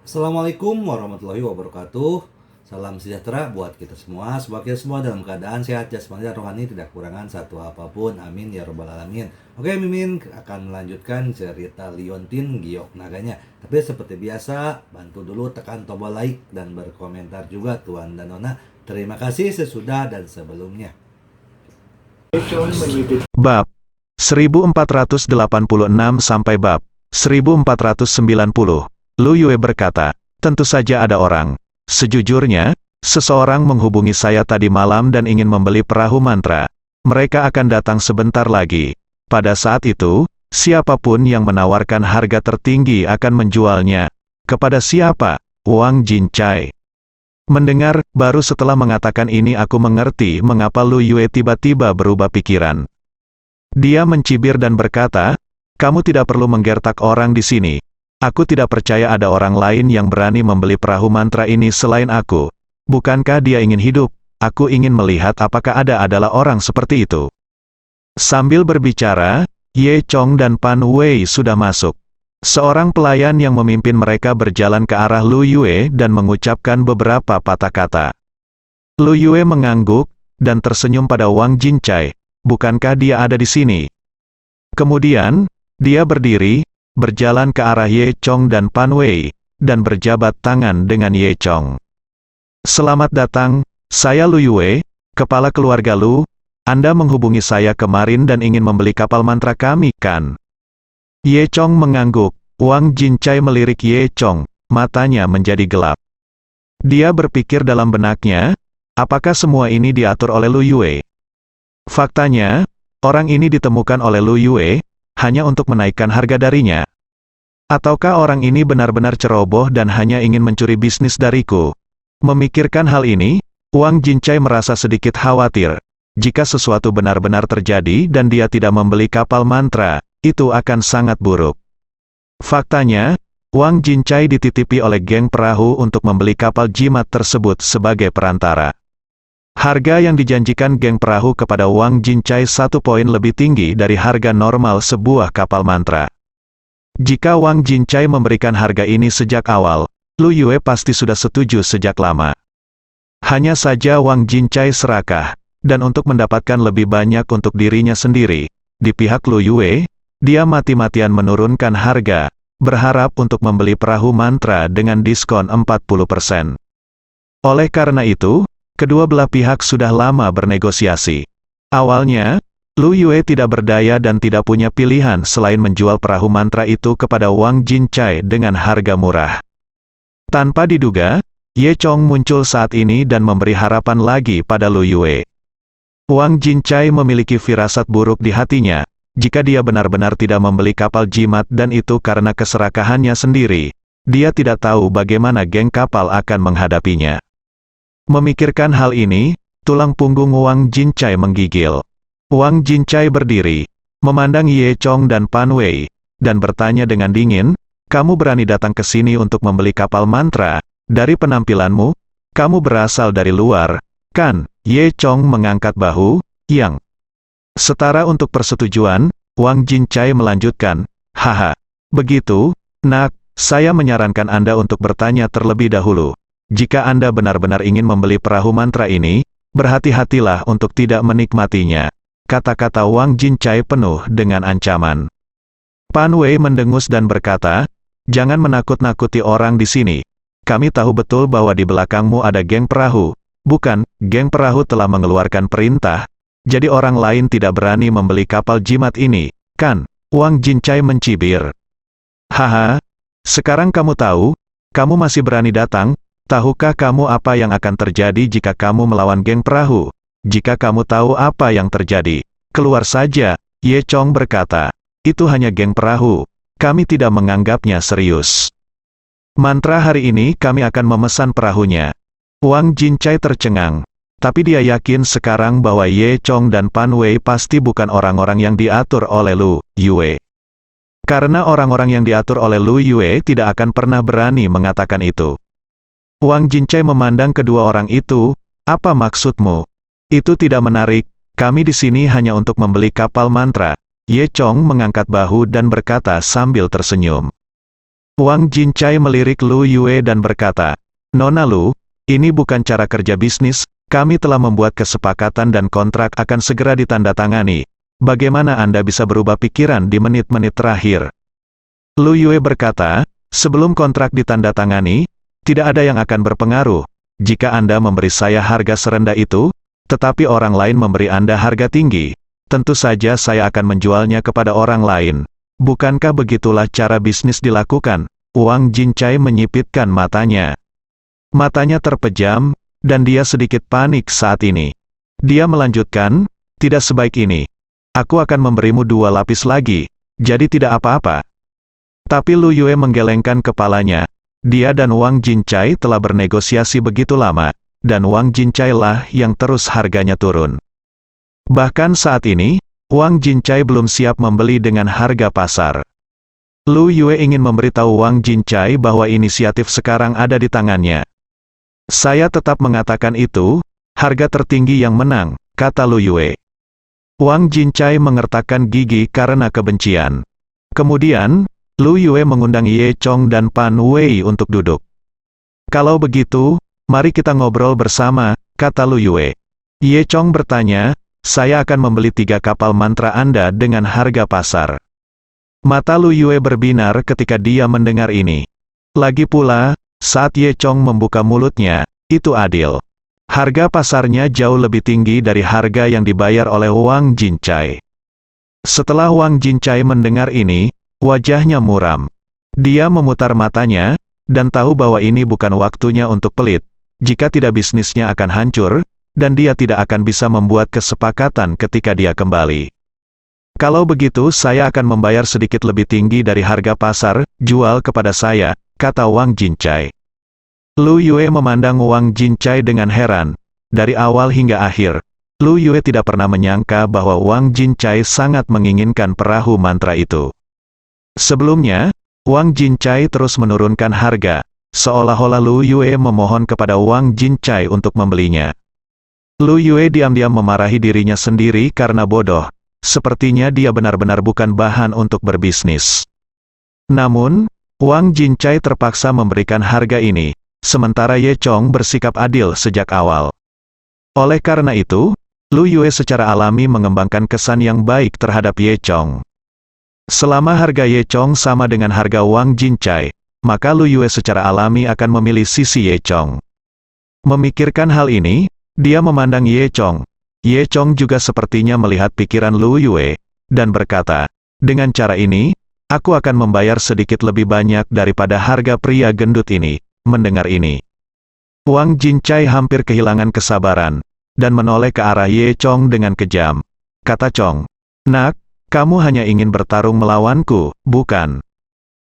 Assalamualaikum warahmatullahi wabarakatuh. Salam sejahtera buat kita semua. Semoga kita semua dalam keadaan sehat jasmani dan rohani, tidak kekurangan satu apapun. Amin ya robbal alamin. Oke, Mimin akan melanjutkan cerita Liontin Giok Naganya. Tapi seperti biasa, bantu dulu tekan tombol like dan berkomentar juga Tuan dan Nona. Terima kasih sesudah dan sebelumnya. Bab 1486 sampai bab 1490. Lu Yue berkata, tentu saja ada orang. Sejujurnya, seseorang menghubungi saya tadi malam dan ingin membeli perahu mantra. Mereka akan datang sebentar lagi. Pada saat itu, siapapun yang menawarkan harga tertinggi akan menjualnya. Kepada siapa? Wang Jincai. Mendengar, baru setelah mengatakan ini aku mengerti mengapa Lu Yue tiba-tiba berubah pikiran. Dia mencibir dan berkata, kamu tidak perlu menggertak orang di sini. Aku tidak percaya ada orang lain yang berani membeli perahu mantra ini selain aku. Bukankah dia ingin hidup? Aku ingin melihat apakah ada adalah orang seperti itu. Sambil berbicara, Ye Chong dan Pan Wei sudah masuk. Seorang pelayan yang memimpin mereka berjalan ke arah Lu Yue dan mengucapkan beberapa patah kata. Lu Yue mengangguk, dan tersenyum pada Wang Jincai. Bukankah dia ada di sini? Kemudian, dia berdiri, berjalan ke arah Ye Chong dan Pan Wei, dan berjabat tangan dengan Ye Chong. Selamat datang, saya Lu Yue, kepala keluarga Lu. Anda menghubungi saya kemarin dan ingin membeli kapal mantra kami, kan? Ye Chong mengangguk. Wang Jincai melirik Ye Chong, matanya menjadi gelap. Dia berpikir dalam benaknya, apakah semua ini diatur oleh Lu Yue? Faktanya, orang ini ditemukan oleh Lu Yue, hanya untuk menaikkan harga darinya. Ataukah orang ini benar-benar ceroboh dan hanya ingin mencuri bisnis dariku? Memikirkan hal ini, Wang Jincai merasa sedikit khawatir. Jika sesuatu benar-benar terjadi dan dia tidak membeli kapal mantra, itu akan sangat buruk. Faktanya, Wang Jincai dititipi oleh geng perahu untuk membeli kapal jimat tersebut sebagai perantara. Harga yang dijanjikan geng perahu kepada Wang Jincai 1 poin lebih tinggi dari harga normal sebuah kapal mantra. Jika Wang Jincai memberikan harga ini sejak awal, Lu Yue pasti sudah setuju sejak lama. Hanya saja Wang Jincai serakah, dan untuk mendapatkan lebih banyak untuk dirinya sendiri, di pihak Lu Yue, dia mati-matian menurunkan harga, berharap untuk membeli perahu mantra dengan diskon 40%. Oleh karena itu, kedua belah pihak sudah lama bernegosiasi. Awalnya, Lu Yue tidak berdaya dan tidak punya pilihan selain menjual perahu mantra itu kepada Wang Jincai dengan harga murah. Tanpa diduga, Ye Chong muncul saat ini dan memberi harapan lagi pada Lu Yue. Wang Jincai memiliki firasat buruk di hatinya, jika dia benar-benar tidak membeli kapal jimat dan itu karena keserakahannya sendiri, dia tidak tahu bagaimana geng kapal akan menghadapinya. Memikirkan hal ini, tulang punggung Wang Jincai menggigil. Wang Jincai berdiri, memandang Ye Chong dan Pan Wei, dan bertanya dengan dingin, kamu berani datang ke sini untuk membeli kapal mantra? Dari penampilanmu, kamu berasal dari luar, kan? Ye Chong mengangkat bahu, yang setara untuk persetujuan. Wang Jincai melanjutkan, haha, begitu, nak, saya menyarankan Anda untuk bertanya terlebih dahulu. Jika Anda benar-benar ingin membeli perahu mantra ini, berhati-hatilah untuk tidak menikmatinya. Kata-kata Wang Jincai penuh dengan ancaman. Pan Wei mendengus dan berkata, jangan menakut-nakuti orang di sini. Kami tahu betul bahwa di belakangmu ada geng perahu. Bukan, geng perahu telah mengeluarkan perintah, jadi orang lain tidak berani membeli kapal jimat ini, kan? Wang Jincai mencibir. Haha, sekarang kamu tahu, kamu masih berani datang. Tahukah kamu apa yang akan terjadi jika kamu melawan geng perahu? Jika kamu tahu apa yang terjadi, keluar saja, Ye Chong berkata. Itu hanya geng perahu. Kami tidak menganggapnya serius. Mantra hari ini kami akan memesan perahunya. Wang Jincai tercengang. Tapi dia yakin sekarang bahwa Ye Chong dan Pan Wei pasti bukan orang-orang yang diatur oleh Lu Yue. Karena orang-orang yang diatur oleh Lu Yue tidak akan pernah berani mengatakan itu. Wang Jincai memandang kedua orang itu, apa maksudmu? Itu tidak menarik, kami di sini hanya untuk membeli kapal mantra. Ye Chong mengangkat bahu dan berkata sambil tersenyum. Wang Jincai melirik Lu Yue dan berkata, "Nona Lu, ini bukan cara kerja bisnis, kami telah membuat kesepakatan dan kontrak akan segera ditandatangani. Bagaimana Anda bisa berubah pikiran di menit-menit terakhir?" Lu Yue berkata, "Sebelum kontrak ditandatangani, tidak ada yang akan berpengaruh. Jika Anda memberi saya harga serendah itu, tetapi orang lain memberi Anda harga tinggi, tentu saja saya akan menjualnya kepada orang lain. Bukankah begitulah cara bisnis dilakukan?" Wang Jincai menyipitkan matanya. Matanya terpejam, dan dia sedikit panik saat ini. Dia melanjutkan, "Tidak sebaik ini. Aku akan memberimu 2 lapis lagi, jadi tidak apa-apa." Tapi Lu Yue menggelengkan kepalanya. Dia dan Wang Jincai telah bernegosiasi begitu lama, dan Wang Jincai lah yang terus harganya turun. Bahkan saat ini, Wang Jincai belum siap membeli dengan harga pasar. Lu Yue ingin memberitahu Wang Jincai bahwa inisiatif sekarang ada di tangannya. "Saya tetap mengatakan itu, harga tertinggi yang menang," kata Lu Yue. Wang Jincai mengertakkan gigi karena kebencian. Kemudian, Lu Yue mengundang Ye Chong dan Pan Wei untuk duduk. "Kalau begitu, mari kita ngobrol bersama," kata Lu Yue. Ye Chong bertanya, "Saya akan membeli 3 kapal mantra Anda dengan harga pasar." Mata Lu Yue berbinar ketika dia mendengar ini. Lagi pula, saat Ye Chong membuka mulutnya, itu adil. Harga pasarnya jauh lebih tinggi dari harga yang dibayar oleh Wang Jincai. Setelah Wang Jincai mendengar ini, wajahnya muram. Dia memutar matanya, dan tahu bahwa ini bukan waktunya untuk pelit. Jika tidak bisnisnya akan hancur, dan dia tidak akan bisa membuat kesepakatan ketika dia kembali. "Kalau begitu saya akan membayar sedikit lebih tinggi dari harga pasar, jual kepada saya," kata Wang Jincai. Lu Yue memandang Wang Jincai dengan heran. Dari awal hingga akhir, Lu Yue tidak pernah menyangka bahwa Wang Jincai sangat menginginkan perahu mantra itu. Sebelumnya, Wang Jincai terus menurunkan harga, seolah-olah Lu Yue memohon kepada Wang Jincai untuk membelinya. Lu Yue diam-diam memarahi dirinya sendiri karena bodoh. Sepertinya dia benar-benar bukan bahan untuk berbisnis. Namun, Wang Jincai terpaksa memberikan harga ini, sementara Ye Chong bersikap adil sejak awal. Oleh karena itu, Lu Yue secara alami mengembangkan kesan yang baik terhadap Ye Chong. Selama harga Ye Chong sama dengan harga Wang Jincai, maka Lu Yue secara alami akan memilih sisi Ye Chong. Memikirkan hal ini, dia memandang Ye Chong. Ye Chong juga sepertinya melihat pikiran Lu Yue, dan berkata, "Dengan cara ini, aku akan membayar sedikit lebih banyak daripada harga pria gendut ini." Mendengar ini, Wang Jincai hampir kehilangan kesabaran, dan menoleh ke arah Ye Chong dengan kejam. Kata Chong, "Nak, kamu hanya ingin bertarung melawanku, bukan?"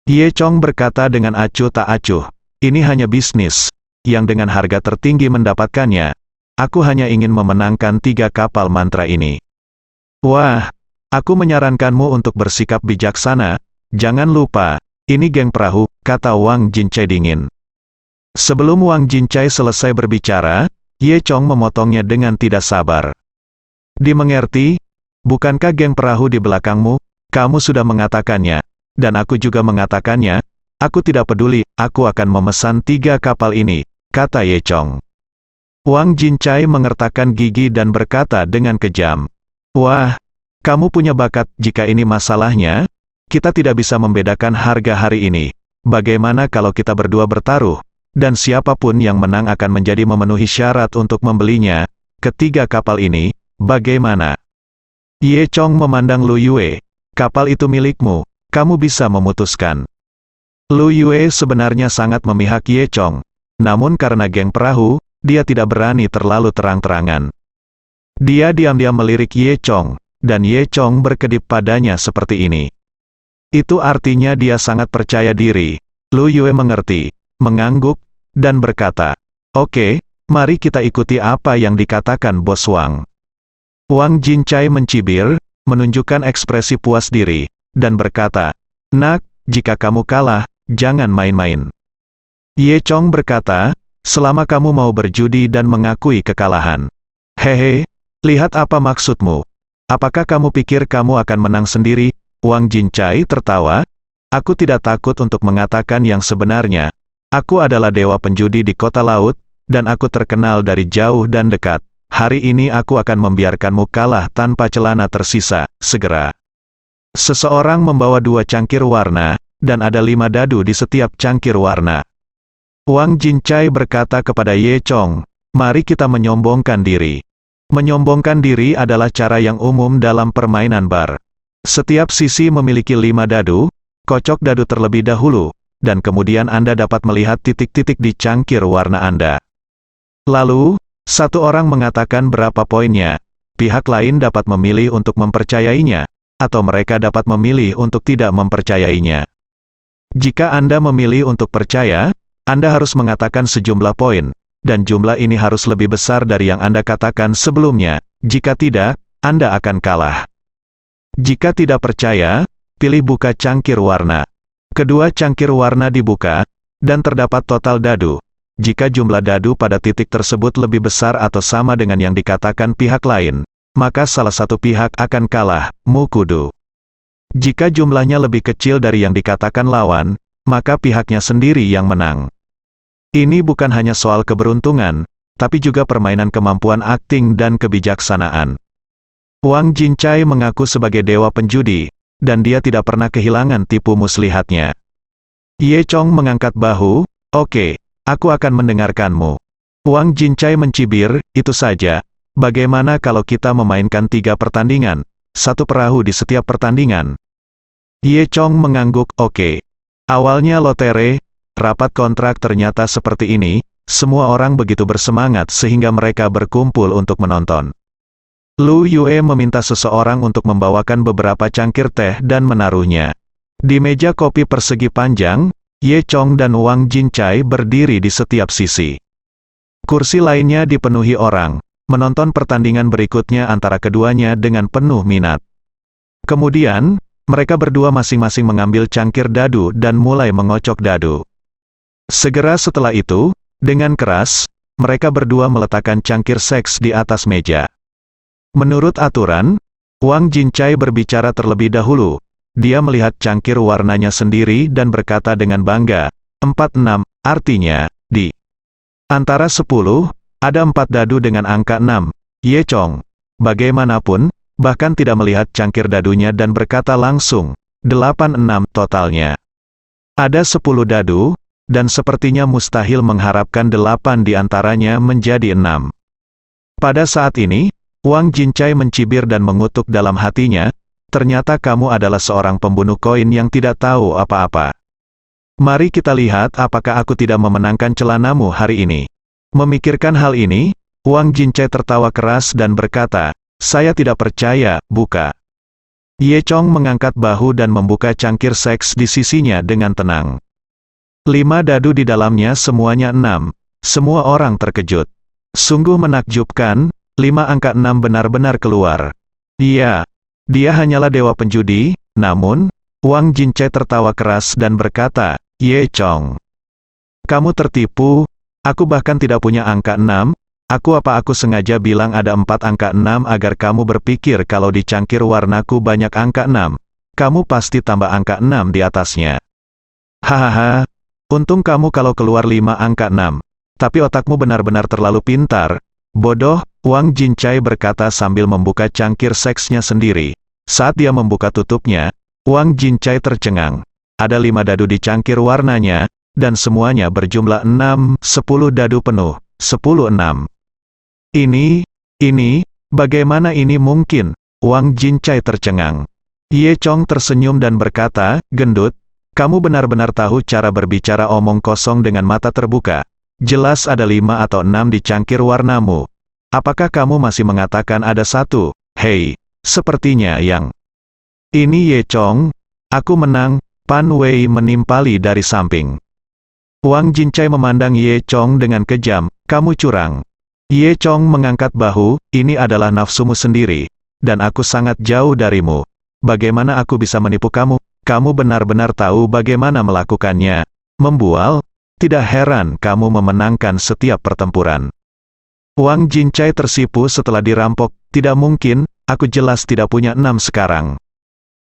Ye Chong berkata dengan acuh tak acuh, "Ini hanya bisnis, yang dengan harga tertinggi mendapatkannya. Aku hanya ingin memenangkan 3 kapal mantra ini." "Wah, aku menyarankanmu untuk bersikap bijaksana. Jangan lupa, ini geng perahu," kata Wang Jincai dingin. Sebelum Wang Jincai selesai berbicara, Ye Chong memotongnya dengan tidak sabar. "Dimengerti? Bukankah geng perahu di belakangmu? Kamu sudah mengatakannya, dan aku juga mengatakannya. Aku tidak peduli, aku akan memesan 3 kapal ini," kata Ye Chong. Wang Jincai mengertakkan gigi dan berkata dengan kejam, "Wah, kamu punya bakat. Jika ini masalahnya, kita tidak bisa membedakan harga hari ini. Bagaimana kalau kita berdua bertaruh, dan siapapun yang menang akan menjadi memenuhi syarat untuk membelinya, ketiga kapal ini, bagaimana?" Ye Chong memandang Lu Yue, "Kapal itu milikmu, kamu bisa memutuskan." Lu Yue sebenarnya sangat memihak Ye Chong, namun karena geng perahu, dia tidak berani terlalu terang-terangan. Dia diam-diam melirik Ye Chong, dan Ye Chong berkedip padanya seperti ini. Itu artinya dia sangat percaya diri. Lu Yue mengerti, mengangguk, dan berkata, "Oke, mari kita ikuti apa yang dikatakan Bos Wang." Wang Jincai mencibir, menunjukkan ekspresi puas diri, dan berkata, "Nak, jika kamu kalah, jangan main-main." Ye Chong berkata, "Selama kamu mau berjudi dan mengakui kekalahan." "Hehe, lihat apa maksudmu. Apakah kamu pikir kamu akan menang sendiri?" Wang Jincai tertawa. Aku tidak takut untuk mengatakan yang sebenarnya. Aku adalah dewa penjudi di kota laut, dan aku terkenal dari jauh dan dekat. Hari ini aku akan membiarkanmu kalah tanpa celana tersisa, segera. Seseorang membawa 2 cangkir warna, dan ada 5 dadu di setiap cangkir warna. Wang Jincai berkata kepada Ye Chong, mari kita menyombongkan diri. Menyombongkan diri adalah cara yang umum dalam permainan bar. Setiap sisi memiliki 5 dadu, kocok dadu terlebih dahulu, dan kemudian Anda dapat melihat titik-titik di cangkir warna Anda. Lalu, satu orang mengatakan berapa poinnya, pihak lain dapat memilih untuk mempercayainya, atau mereka dapat memilih untuk tidak mempercayainya. Jika Anda memilih untuk percaya, Anda harus mengatakan sejumlah poin, dan jumlah ini harus lebih besar dari yang Anda katakan sebelumnya. Jika tidak, Anda akan kalah. Jika tidak percaya, pilih buka cangkir warna. Kedua cangkir warna dibuka, dan terdapat total dadu. Jika jumlah dadu pada titik tersebut lebih besar atau sama dengan yang dikatakan pihak lain, maka salah satu pihak akan kalah, mukudu. Jika jumlahnya lebih kecil dari yang dikatakan lawan, maka pihaknya sendiri yang menang. Ini bukan hanya soal keberuntungan, tapi juga permainan kemampuan akting dan kebijaksanaan. Wang Jincai mengaku sebagai dewa penjudi, dan dia tidak pernah kehilangan tipu muslihatnya. Ye Chong mengangkat bahu, oke, aku akan mendengarkanmu. Wang Jincai mencibir, itu saja. Bagaimana kalau kita memainkan 3 pertandingan, 1 perahu di setiap pertandingan? Ye Chong mengangguk, oke. Awalnya lotere, rapat kontrak ternyata seperti ini, semua orang begitu bersemangat sehingga mereka berkumpul untuk menonton. Lu Yue meminta seseorang untuk membawakan beberapa cangkir teh dan menaruhnya. Di meja kopi persegi panjang, Ye Chong dan Wang Jincai berdiri di setiap sisi. Kursi lainnya dipenuhi orang, menonton pertandingan berikutnya antara keduanya dengan penuh minat. Kemudian, mereka berdua masing-masing mengambil cangkir dadu dan mulai mengocok dadu. Segera setelah itu, dengan keras, mereka berdua meletakkan cangkir seks di atas meja. Menurut aturan, Wang Jincai berbicara terlebih dahulu. Dia melihat cangkir warnanya sendiri dan berkata dengan bangga, 46, artinya, di antara 10, ada 4 dadu dengan angka 6. Ye Chong, bagaimanapun, bahkan tidak melihat cangkir dadunya dan berkata langsung, 86 totalnya. Ada 10 dadu, dan sepertinya mustahil mengharapkan 8 di antaranya menjadi 6. Pada saat ini, Wang Jincai mencibir dan mengutuk dalam hatinya, ternyata kamu adalah seorang pembunuh koin yang tidak tahu apa-apa. Mari kita lihat apakah aku tidak memenangkan celanamu hari ini. Memikirkan hal ini, Wang Jincai tertawa keras dan berkata, saya tidak percaya, buka. Ye Chong mengangkat bahu dan membuka cangkir seks di sisinya dengan tenang. 5 dadu di dalamnya semuanya 6. Semua orang terkejut. Sungguh menakjubkan, 5 angka 6 benar-benar keluar. Iya. Dia hanyalah dewa penjudi, namun, Wang Jincai tertawa keras dan berkata, Ye Chong, kamu tertipu, aku bahkan tidak punya angka 6, aku sengaja bilang ada 4 angka 6 agar kamu berpikir kalau di cangkir warnaku banyak angka 6, kamu pasti tambah angka 6 di atasnya. Hahaha, untung kamu kalau keluar 5 angka 6, tapi otakmu benar-benar terlalu pintar, bodoh. Wang Jincai berkata sambil membuka cangkir seksnya sendiri. Saat dia membuka tutupnya, Wang Jincai tercengang. Ada 5 dadu di cangkir warnanya, dan semuanya berjumlah 6, 10 dadu penuh, 10-6. Ini, bagaimana ini mungkin? Wang Jincai tercengang. Ye Chong tersenyum dan berkata, gendut, kamu benar-benar tahu cara berbicara omong kosong dengan mata terbuka. Jelas ada 5 atau 6 di cangkir warnamu. Apakah kamu masih mengatakan ada 1? Hei, sepertinya yang ini Ye Chong, aku menang. Pan Wei menimpali dari samping. Wang Jincai memandang Ye Chong dengan kejam, kamu curang. Ye Chong mengangkat bahu, ini adalah nafsumu sendiri, dan aku sangat jauh darimu. Bagaimana aku bisa menipu kamu? Kamu benar-benar tahu bagaimana melakukannya. Membual? Tidak heran kamu memenangkan setiap pertempuran. Wang Jincai tersipu setelah dirampok, tidak mungkin, aku jelas tidak punya 6 sekarang.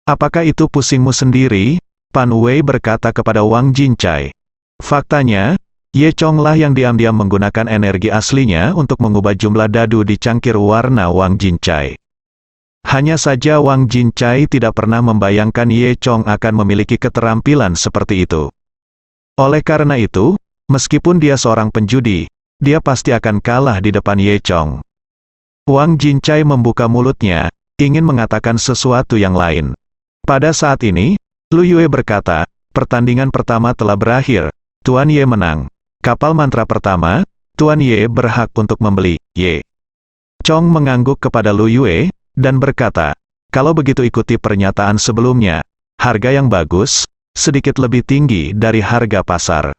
Apakah itu pusingmu sendiri? Pan Wei berkata kepada Wang Jincai. Faktanya, Ye Chong lah yang diam-diam menggunakan energi aslinya untuk mengubah jumlah dadu di cangkir warna Wang Jincai. Hanya saja Wang Jincai tidak pernah membayangkan Ye Chong akan memiliki keterampilan seperti itu. Oleh karena itu, meskipun dia seorang penjudi, dia pasti akan kalah di depan Ye Chong. Wang Jincai membuka mulutnya, ingin mengatakan sesuatu yang lain. Pada saat ini, Lu Yue berkata, pertandingan pertama telah berakhir, Tuan Ye menang. Kapal mantra pertama, Tuan Ye berhak untuk membeli. Ye Chong mengangguk kepada Lu Yue, dan berkata, kalau begitu ikuti pernyataan sebelumnya, harga yang bagus, sedikit lebih tinggi dari harga pasar.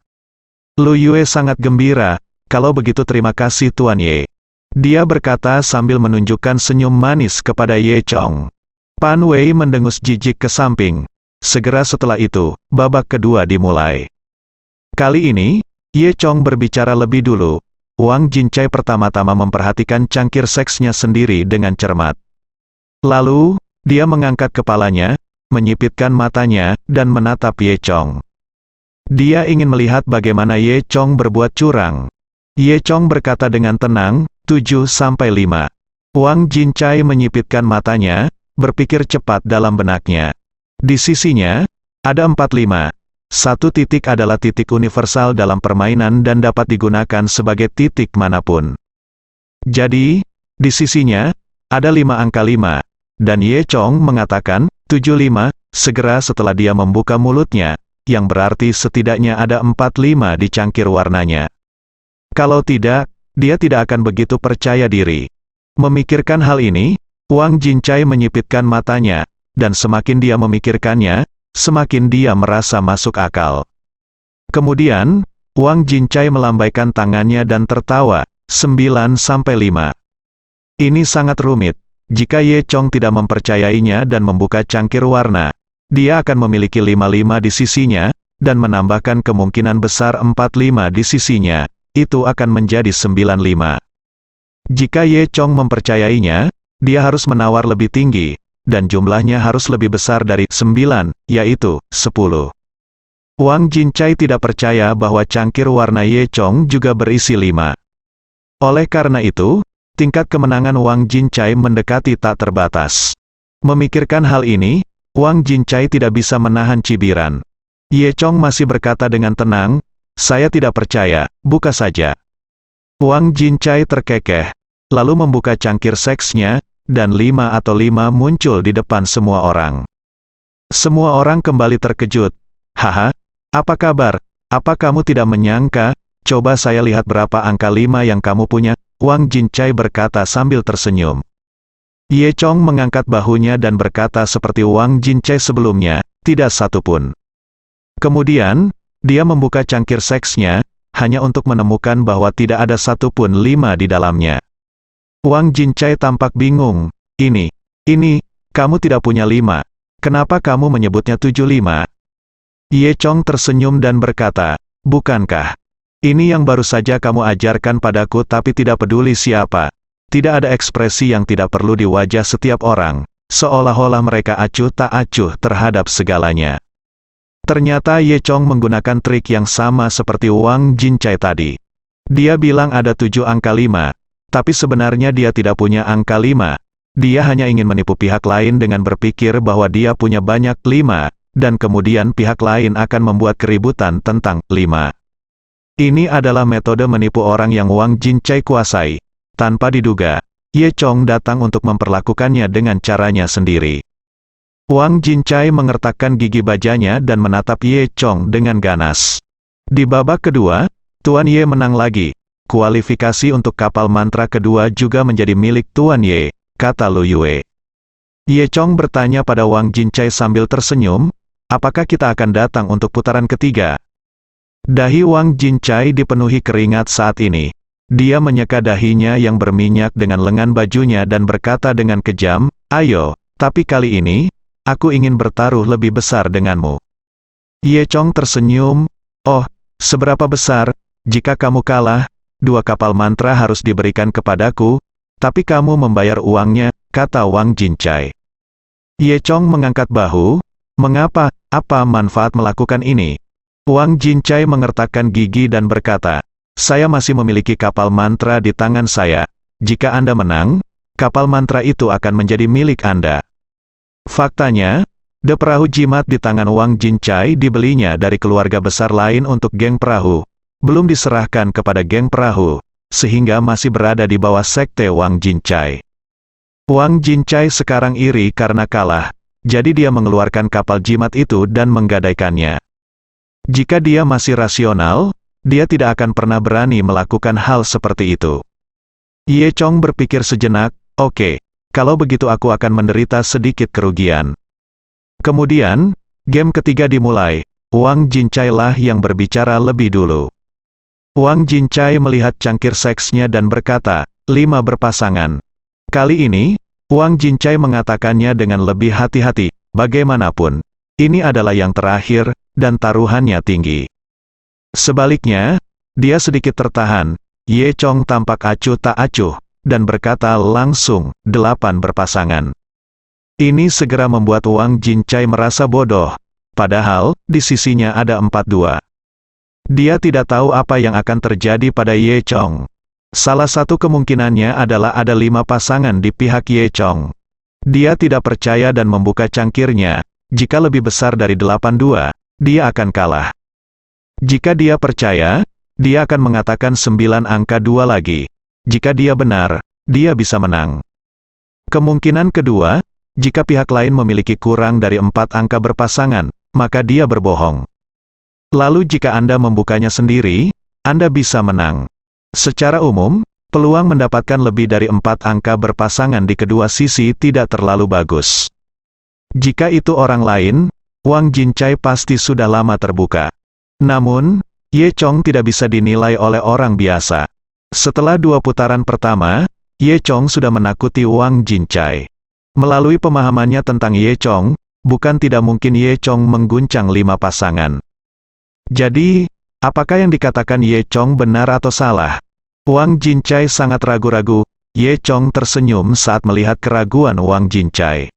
Lu Yue sangat gembira, kalau begitu terima kasih Tuan Ye. Dia berkata sambil menunjukkan senyum manis kepada Ye Chong. Pan Wei mendengus jijik ke samping. Segera setelah itu, babak kedua dimulai. Kali ini, Ye Chong berbicara lebih dulu. Wang Jincai pertama-tama memperhatikan cangkir seksnya sendiri dengan cermat. Lalu, dia mengangkat kepalanya, menyipitkan matanya, dan menatap Ye Chong. Dia ingin melihat bagaimana Ye Chong berbuat curang. Ye Chong berkata dengan tenang, 7-5. Wang Jincai menyipitkan matanya, berpikir cepat dalam benaknya. Di sisinya, ada 45. Satu titik adalah titik universal dalam permainan dan dapat digunakan sebagai titik manapun. Jadi, di sisinya, ada 5 angka 5. Dan Ye Chong mengatakan, 75, segera setelah dia membuka mulutnya, yang berarti setidaknya ada 45 di cangkir warnanya. Kalau tidak, dia tidak akan begitu percaya diri. Memikirkan hal ini, Wang Jincai menyipitkan matanya, dan semakin dia memikirkannya, semakin dia merasa masuk akal. Kemudian, Wang Jincai melambaikan tangannya dan tertawa, 9-5. Ini sangat rumit. Jika Ye Chong tidak mempercayainya dan membuka cangkir warna, dia akan memiliki 55 di sisinya, dan menambahkan kemungkinan besar 45 di sisinya, itu akan menjadi 95. Jika Ye Chong mempercayainya, dia harus menawar lebih tinggi, dan jumlahnya harus lebih besar dari 9, yaitu 10. Wang Jincai tidak percaya bahwa cangkir warna Ye Chong juga berisi 5. Oleh karena itu, tingkat kemenangan Wang Jincai mendekati tak terbatas. Memikirkan hal ini, Wang Jincai tidak bisa menahan cibiran. Ye Chong masih berkata dengan tenang, saya tidak percaya, buka saja. Wang Jincai terkekeh, lalu membuka cangkir seksnya, dan 5 atau 5 muncul di depan semua orang. Semua orang kembali terkejut. Haha, apa kabar? Apa kamu tidak menyangka? Coba saya lihat berapa angka 5 yang kamu punya, Wang Jincai berkata sambil tersenyum. Ye Chong mengangkat bahunya dan berkata seperti Wang Jincai sebelumnya, tidak satu pun. Kemudian, dia membuka cangkir seksnya, hanya untuk menemukan bahwa tidak ada satupun 5 di dalamnya. Wang Jincai tampak bingung. Ini, kamu tidak punya 5. Kenapa kamu menyebutnya 75? Ye Chong tersenyum dan berkata, bukankah ini yang baru saja kamu ajarkan padaku tapi tidak peduli siapa. Tidak ada ekspresi yang tidak perlu di wajah setiap orang, seolah-olah mereka acuh tak acuh terhadap segalanya. Ternyata Ye Chong menggunakan trik yang sama seperti Wang Jincai tadi. Dia bilang ada 7 angka 5. Tapi sebenarnya dia tidak punya angka 5. Dia hanya ingin menipu pihak lain dengan berpikir bahwa dia punya banyak 5, dan kemudian pihak lain akan membuat keributan tentang 5. Ini adalah metode menipu orang yang Wang Jincai kuasai. Tanpa diduga, Ye Chong datang untuk memperlakukannya dengan caranya sendiri. Wang Jincai mengertakkan gigi bajanya dan menatap Ye Chong dengan ganas. Di babak kedua, Tuan Ye menang lagi. Kualifikasi untuk kapal mantra kedua juga menjadi milik Tuan Ye, kata Lu Yue. Ye Chong bertanya pada Wang Jincai sambil tersenyum, apakah kita akan datang untuk putaran ketiga? Dahi Wang Jincai dipenuhi keringat saat ini. Dia menyeka dahinya yang berminyak dengan lengan bajunya dan berkata dengan kejam, ayo, tapi kali ini, aku ingin bertaruh lebih besar denganmu. Ye Chong tersenyum, oh, seberapa besar, jika kamu kalah, 2 kapal mantra harus diberikan kepadaku, tapi kamu membayar uangnya, kata Wang Jincai. Ye Chong mengangkat bahu, mengapa, apa manfaat melakukan ini? Wang Jincai mengertakkan gigi dan berkata, saya masih memiliki kapal mantra di tangan saya. Jika Anda menang, kapal mantra itu akan menjadi milik Anda. Faktanya, perahu jimat di tangan Wang Jincai dibelinya dari keluarga besar lain untuk geng perahu, belum diserahkan kepada geng perahu, sehingga masih berada di bawah sekte Wang Jincai. Wang Jincai sekarang iri karena kalah, jadi dia mengeluarkan kapal jimat itu dan menggadaikannya. Jika dia masih rasional, dia tidak akan pernah berani melakukan hal seperti itu. Ye Chong berpikir sejenak, oke, kalau begitu aku akan menderita sedikit kerugian. Kemudian, game ketiga dimulai. Wang Jincai lah yang berbicara lebih dulu. Wang Jincai melihat cangkir seksnya dan berkata, 5 berpasangan. Kali ini, Wang Jincai mengatakannya dengan lebih hati-hati, bagaimanapun, ini adalah yang terakhir, dan taruhannya tinggi. Sebaliknya, dia sedikit tertahan. Ye Chong tampak acuh tak acuh, dan berkata langsung, 8 berpasangan. Ini segera membuat Wang Jincai merasa bodoh, padahal, di sisinya ada 4-2. Dia tidak tahu apa yang akan terjadi pada Ye Chong. Salah satu kemungkinannya adalah ada 5 pasangan di pihak Ye Chong. Dia tidak percaya dan membuka cangkirnya. Jika lebih besar dari 8-2, dia akan kalah. Jika dia percaya, dia akan mengatakan 9 angka 2 lagi. Jika dia benar, dia bisa menang. Kemungkinan kedua, jika pihak lain memiliki kurang dari 4 angka berpasangan, maka dia berbohong. Lalu jika Anda membukanya sendiri, Anda bisa menang. Secara umum, peluang mendapatkan lebih dari 4 angka berpasangan di kedua sisi tidak terlalu bagus. Jika itu orang lain, Wang Jincai pasti sudah lama terbuka. Namun, Ye Chong tidak bisa dinilai oleh orang biasa. Setelah 2 putaran pertama, Ye Chong sudah menakuti Wang Jincai. Melalui pemahamannya tentang Ye Chong, bukan tidak mungkin Ye Chong mengguncang 5 pasangan. Jadi, apakah yang dikatakan Ye Chong benar atau salah? Wang Jincai sangat ragu-ragu. Ye Chong tersenyum saat melihat keraguan Wang Jincai.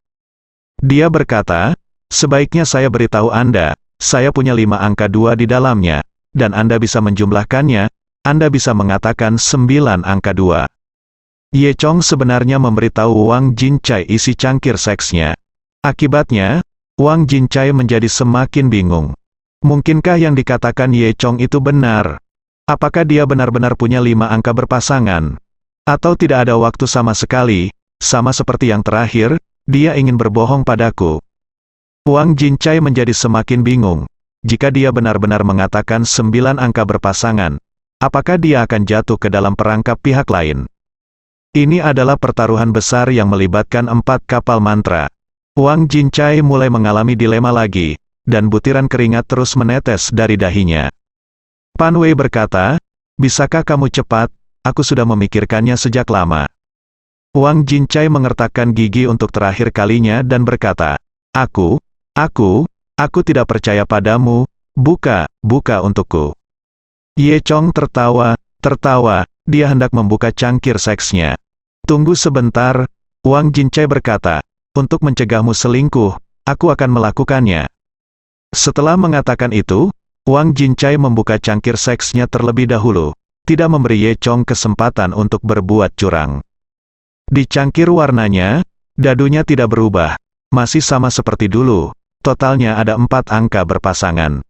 Dia berkata, sebaiknya saya beritahu Anda, saya punya 5 angka 2 di dalamnya, dan Anda bisa menjumlahkannya, Anda bisa mengatakan 9 angka 2. Ye Chong sebenarnya memberitahu Wang Jincai isi cangkir seksnya. Akibatnya, Wang Jincai menjadi semakin bingung. Mungkinkah yang dikatakan Ye Chong itu benar? Apakah dia benar-benar punya 5 angka berpasangan? Atau tidak ada waktu sama sekali, sama seperti yang terakhir, dia ingin berbohong padaku? Wang Jincai menjadi semakin bingung. Jika dia benar-benar mengatakan 9 angka berpasangan, apakah dia akan jatuh ke dalam perangkap pihak lain? Ini adalah pertaruhan besar yang melibatkan 4 kapal mantra. Wang Jincai mulai mengalami dilema lagi, dan butiran keringat terus menetes dari dahinya. Pan Wei berkata, bisakah kamu cepat, aku sudah memikirkannya sejak lama. Wang Jincai mengertakkan gigi untuk terakhir kalinya dan berkata, Aku tidak percaya padamu, buka untukku. Ye Chong tertawa, dia hendak membuka cangkir seksnya. Tunggu sebentar, Wang Jincai berkata, untuk mencegahmu selingkuh, aku akan melakukannya. Setelah mengatakan itu, Wang Jincai membuka cangkir seksnya terlebih dahulu, tidak memberi Ye Chong kesempatan untuk berbuat curang. Di cangkir warnanya, dadunya tidak berubah, masih sama seperti dulu. Totalnya ada 4 angka berpasangan.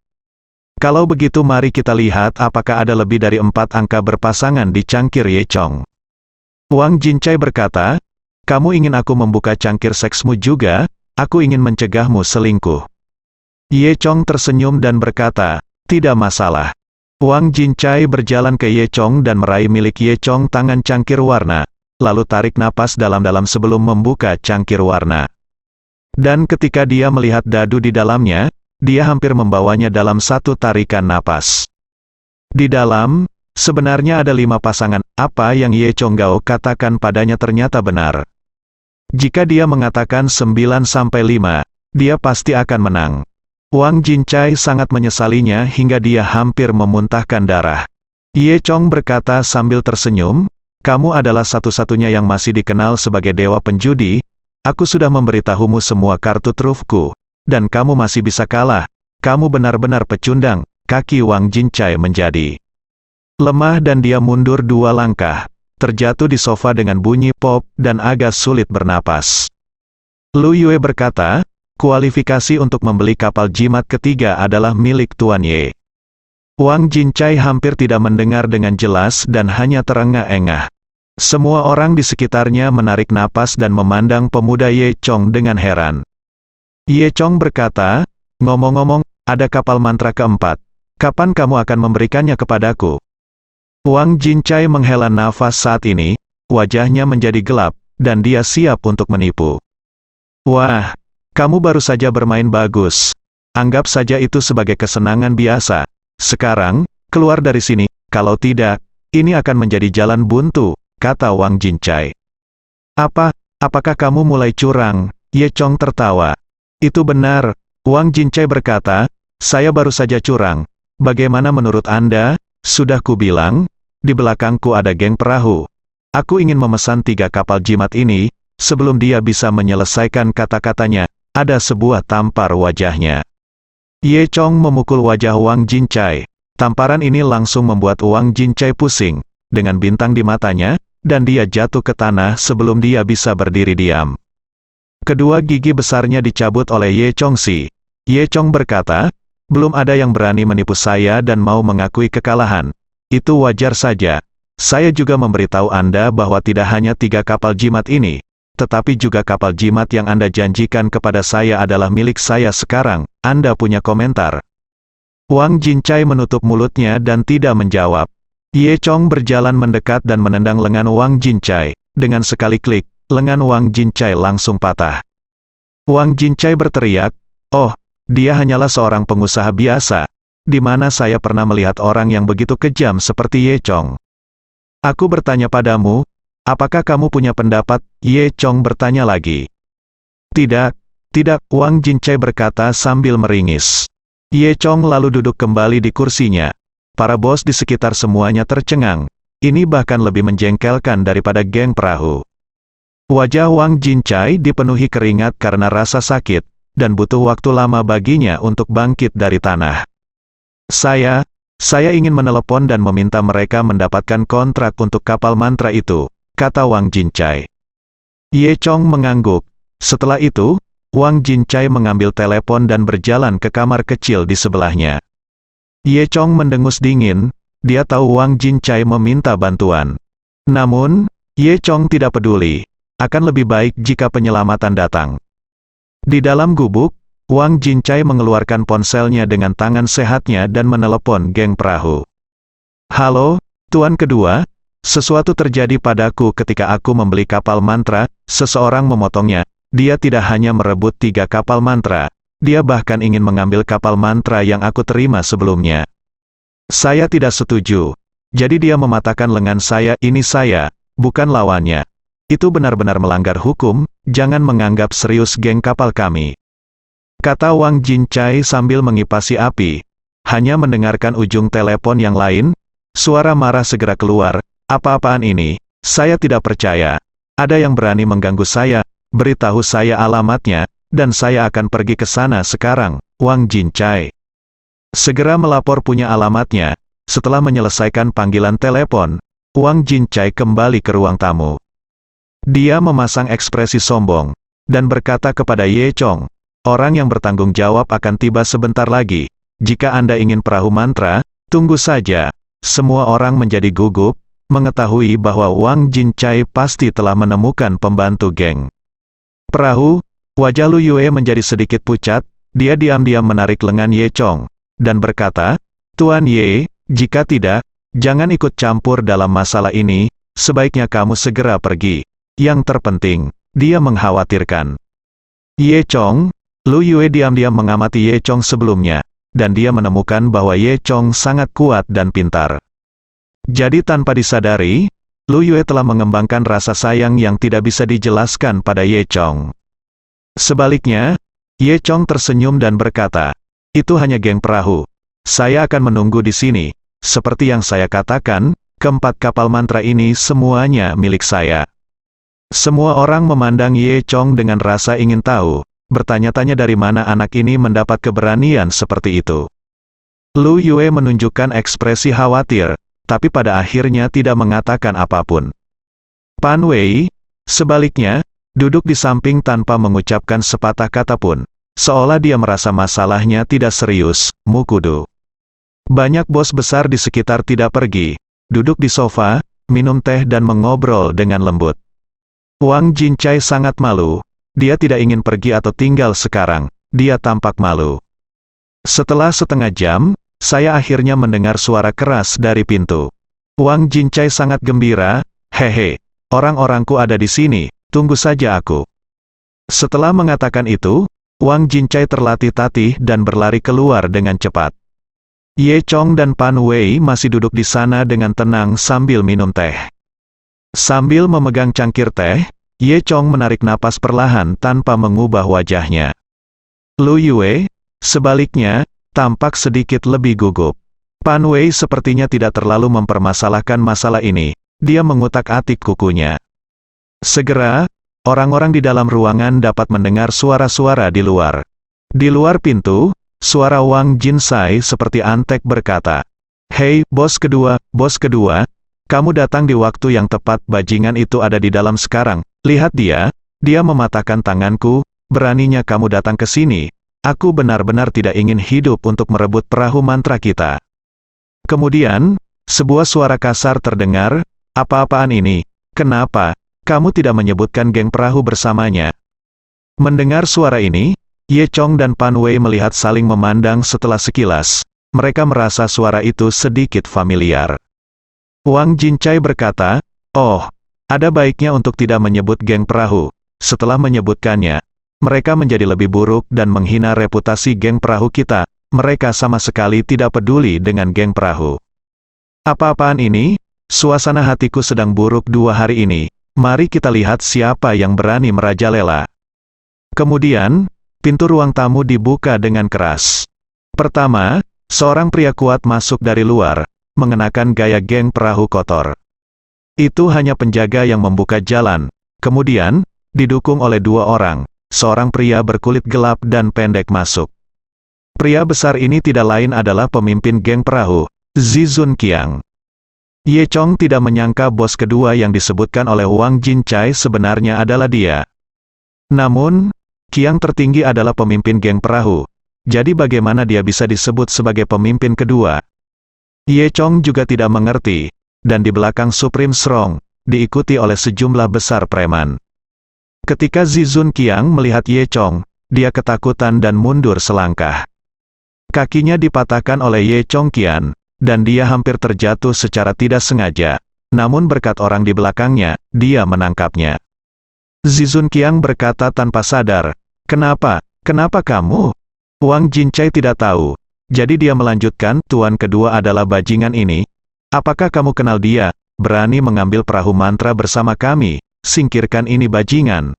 Kalau begitu mari kita lihat apakah ada lebih dari 4 angka berpasangan di cangkir Ye Chong. Wang Jincai berkata, kamu ingin aku membuka cangkir seksmu juga, aku ingin mencegahmu selingkuh. Ye Chong tersenyum dan berkata, tidak masalah. Wang Jincai berjalan ke Ye Chong dan meraih milik Ye Chong tangan cangkir warna, lalu tarik napas dalam-dalam sebelum membuka cangkir warna. Dan ketika dia melihat dadu di dalamnya, dia hampir membawanya dalam satu tarikan napas. Di dalam, sebenarnya ada 5 pasangan. Apa yang Ye Chong Gao katakan padanya ternyata benar. Jika dia mengatakan 9-5, dia pasti akan menang. Wang Jincai sangat menyesalinya hingga dia hampir memuntahkan darah. Ye Chong berkata sambil tersenyum, kamu adalah satu-satunya yang masih dikenal sebagai dewa penjudi. Aku sudah memberitahumu semua kartu trufku, dan kamu masih bisa kalah. Kamu benar-benar pecundang. Kaki Wang Jincai menjadi lemah dan dia mundur 2 langkah. Terjatuh di sofa dengan bunyi pop dan agak sulit bernapas. Lu Yue berkata, kualifikasi untuk membeli kapal jimat ketiga adalah milik Tuan Ye. Wang Jincai hampir tidak mendengar dengan jelas dan hanya terengah-engah. Semua orang di sekitarnya menarik napas dan memandang pemuda Ye Chong dengan heran. Ye Chong berkata, ngomong-ngomong, ada kapal mantra keempat. Kapan kamu akan memberikannya kepadaku? Wang Jincai menghela nafas saat ini, wajahnya menjadi gelap, dan dia siap untuk menipu. Wah, kamu baru saja bermain bagus. Anggap saja itu sebagai kesenangan biasa. Sekarang, keluar dari sini, kalau tidak, ini akan menjadi jalan buntu, kata Wang Jincai. Apakah kamu mulai curang? Ye Chong tertawa. Itu benar, Wang Jincai berkata, saya baru saja curang. Bagaimana menurut Anda? Sudah kubilang, di belakangku ada geng perahu. Aku ingin memesan 3 kapal jimat ini. Sebelum dia bisa menyelesaikan kata-katanya, ada sebuah tampar wajahnya. Ye Chong memukul wajah Wang Jincai. Tamparan ini langsung membuat Wang Jincai pusing, dengan bintang di matanya, dan dia jatuh ke tanah sebelum dia bisa berdiri diam. Kedua gigi besarnya dicabut oleh Ye Chong Si. Ye Chong berkata, belum ada yang berani menipu saya dan mau mengakui kekalahan. Itu wajar saja. Saya juga memberitahu Anda bahwa tidak hanya 3 kapal jimat ini, tetapi juga kapal jimat yang Anda janjikan kepada saya adalah milik saya sekarang. Anda punya komentar? Wang Jincai menutup mulutnya dan tidak menjawab. Ye Chong berjalan mendekat dan menendang lengan Wang Jincai. Dengan sekali klik, lengan Wang Jincai langsung patah. Wang Jincai berteriak, oh, dia hanyalah seorang pengusaha biasa. Di mana saya pernah melihat orang yang begitu kejam seperti Ye Chong? Aku bertanya padamu, apakah kamu punya pendapat? Ye Chong bertanya lagi. Tidak, Wang Jincai berkata sambil meringis. Ye Chong lalu duduk kembali di kursinya. Para bos di sekitar semuanya tercengang. Ini bahkan lebih menjengkelkan daripada geng perahu. Wajah Wang Jincai dipenuhi keringat karena rasa sakit, dan butuh waktu lama baginya untuk bangkit dari tanah. Saya ingin menelepon dan meminta mereka mendapatkan kontrak untuk kapal mantra itu, kata Wang Jincai. Ye Chong mengangguk. Setelah itu, Wang Jincai mengambil telepon dan berjalan ke kamar kecil di sebelahnya. Ye Chong mendengus dingin, dia tahu Wang Jincai meminta bantuan. Namun, Ye Chong tidak peduli. Akan lebih baik jika penyelamatan datang. Di dalam gubuk, Wang Jincai mengeluarkan ponselnya dengan tangan sehatnya dan menelepon geng perahu. Halo, Tuan Kedua, sesuatu terjadi padaku ketika aku membeli kapal mantra. Seseorang memotongnya. Dia tidak hanya merebut 3 kapal mantra, dia bahkan ingin mengambil kapal mantra yang aku terima sebelumnya. Saya tidak setuju. Jadi dia mematahkan lengan saya. Ini saya, bukan lawannya. Itu benar-benar melanggar hukum. Jangan menganggap serius geng kapal kami, kata Wang Jincai sambil mengipasi api. Hanya mendengarkan ujung telepon yang lain, suara marah segera keluar. Apa-apaan ini? Saya tidak percaya. Ada yang berani mengganggu saya. Beritahu saya alamatnya, dan saya akan pergi ke sana sekarang. Wang Jincai segera melapor punya alamatnya. Setelah menyelesaikan panggilan telepon, Wang Jincai kembali ke ruang tamu. Dia memasang ekspresi sombong, dan berkata kepada Ye Chong, orang yang bertanggung jawab akan tiba sebentar lagi. Jika Anda ingin perahu mantra, tunggu saja. Semua orang menjadi gugup, mengetahui bahwa Wang Jincai pasti telah menemukan pembantu geng perahu. Wajah Lu Yue menjadi sedikit pucat, dia diam-diam menarik lengan Ye Chong, dan berkata, Tuan Ye, jika tidak, jangan ikut campur dalam masalah ini, sebaiknya kamu segera pergi. Yang terpenting, dia mengkhawatirkan Ye Chong. Lu Yue diam-diam mengamati Ye Chong sebelumnya, dan dia menemukan bahwa Ye Chong sangat kuat dan pintar. Jadi tanpa disadari, Lu Yue telah mengembangkan rasa sayang yang tidak bisa dijelaskan pada Ye Chong. Sebaliknya, Ye Chong tersenyum dan berkata, itu hanya geng perahu. Saya akan menunggu di sini. Seperti yang saya katakan, keempat kapal mantra ini semuanya milik saya. Semua orang memandang Ye Chong dengan rasa ingin tahu, bertanya-tanya dari mana anak ini mendapat keberanian seperti itu. Lu Yue menunjukkan ekspresi khawatir, tapi pada akhirnya tidak mengatakan apapun. Pan Wei, sebaliknya, duduk di samping tanpa mengucapkan sepatah kata pun, seolah dia merasa masalahnya tidak serius. Mukudu. Banyak bos besar di sekitar tidak pergi, duduk di sofa, minum teh dan mengobrol dengan lembut. Wang Jincai sangat malu, dia tidak ingin pergi atau tinggal sekarang, dia tampak malu. Setelah setengah jam, saya akhirnya mendengar suara keras dari pintu. Wang Jincai sangat gembira, hehe, orang-orangku ada di sini, tunggu saja aku. Setelah mengatakan itu, Wang Jincai terlatih-tatih dan berlari keluar dengan cepat. Ye Chong dan Pan Wei masih duduk di sana dengan tenang sambil minum teh. Sambil memegang cangkir teh, Ye Chong menarik napas perlahan tanpa mengubah wajahnya. Lu Yue, sebaliknya, tampak sedikit lebih gugup. Pan Wei sepertinya tidak terlalu mempermasalahkan masalah ini, dia mengutak-atik kukunya. Segera, orang-orang di dalam ruangan dapat mendengar suara-suara di luar. Di luar pintu, suara Wang Jinsai seperti antek berkata, "Hei, bos kedua, kamu datang di waktu yang tepat, bajingan itu ada di dalam sekarang. Lihat dia mematahkan tanganku, beraninya kamu datang ke sini. Aku benar-benar tidak ingin hidup untuk merebut perahu mantra kita." Kemudian, sebuah suara kasar terdengar, "Apa-apaan ini? Kenapa kamu tidak menyebutkan geng perahu bersamanya?" Mendengar suara ini, Ye Chong dan Pan Wei melihat saling memandang setelah sekilas. Mereka merasa suara itu sedikit familiar. Wang Jincai berkata, "Oh, ada baiknya untuk tidak menyebut geng perahu." Setelah menyebutkannya, mereka menjadi lebih buruk dan menghina reputasi geng perahu kita. Mereka sama sekali tidak peduli dengan geng perahu. Apa-apaan ini? Suasana hatiku sedang buruk 2 hari ini. Mari kita lihat siapa yang berani merajalela. Kemudian, pintu ruang tamu dibuka dengan keras. Pertama, seorang pria kuat masuk dari luar, mengenakan gaya geng perahu kotor. Itu hanya penjaga yang membuka jalan. Kemudian, didukung oleh 2 orang, seorang pria berkulit gelap dan pendek masuk. Pria besar ini tidak lain adalah pemimpin geng perahu, Zizun Qiang. Ye Chong tidak menyangka bos kedua yang disebutkan oleh Wang Jincai sebenarnya adalah dia. Namun, Qiang tertinggi adalah pemimpin geng perahu, jadi bagaimana dia bisa disebut sebagai pemimpin kedua? Ye Chong juga tidak mengerti, dan di belakang Supreme Strong, diikuti oleh sejumlah besar preman. Ketika Zizun Qiang melihat Ye Chong, dia ketakutan dan mundur selangkah. Kakinya dipatahkan oleh Ye Chong Qian, dan dia hampir terjatuh secara tidak sengaja, namun berkat orang di belakangnya, dia menangkapnya. Zizun Qiang berkata tanpa sadar, Kenapa kamu?" Wang Jincai tidak tahu, jadi dia melanjutkan, "Tuan kedua adalah bajingan ini. Apakah kamu kenal dia? Berani mengambil perahu mantra bersama kami, singkirkan ini bajingan."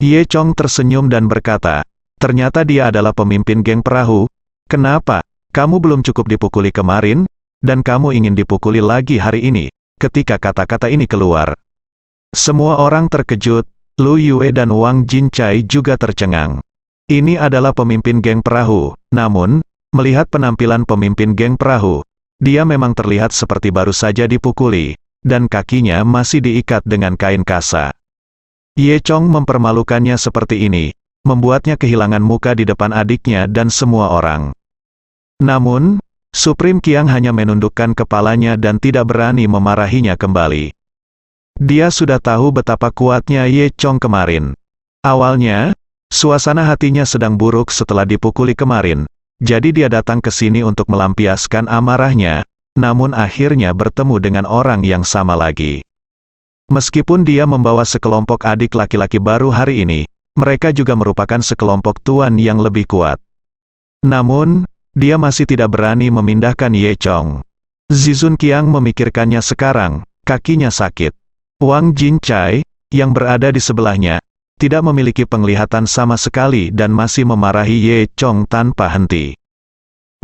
Ye Chong tersenyum dan berkata, "Ternyata dia adalah pemimpin geng perahu. Kenapa? Kamu belum cukup dipukuli kemarin, dan kamu ingin dipukuli lagi hari ini." Ketika kata-kata ini keluar, semua orang terkejut, Lu Yue dan Wang Jincai juga tercengang. Ini adalah pemimpin geng perahu, namun, melihat penampilan pemimpin geng perahu, dia memang terlihat seperti baru saja dipukuli, dan kakinya masih diikat dengan kain kasa. Ye Chong mempermalukannya seperti ini, membuatnya kehilangan muka di depan adiknya dan semua orang. Namun, Supreme Qiang hanya menundukkan kepalanya dan tidak berani memarahinya kembali. Dia sudah tahu betapa kuatnya Ye Chong kemarin. Awalnya, suasana hatinya sedang buruk setelah dipukuli kemarin, jadi dia datang ke sini untuk melampiaskan amarahnya, namun akhirnya bertemu dengan orang yang sama lagi. Meskipun dia membawa sekelompok adik laki-laki baru hari ini, mereka juga merupakan sekelompok tuan yang lebih kuat. Namun, dia masih tidak berani memindahkan Ye Chong. Zizun Qiang memikirkannya sekarang, kakinya sakit. Wang Jincai, yang berada di sebelahnya, tidak memiliki penglihatan sama sekali dan masih memarahi Ye Chong tanpa henti.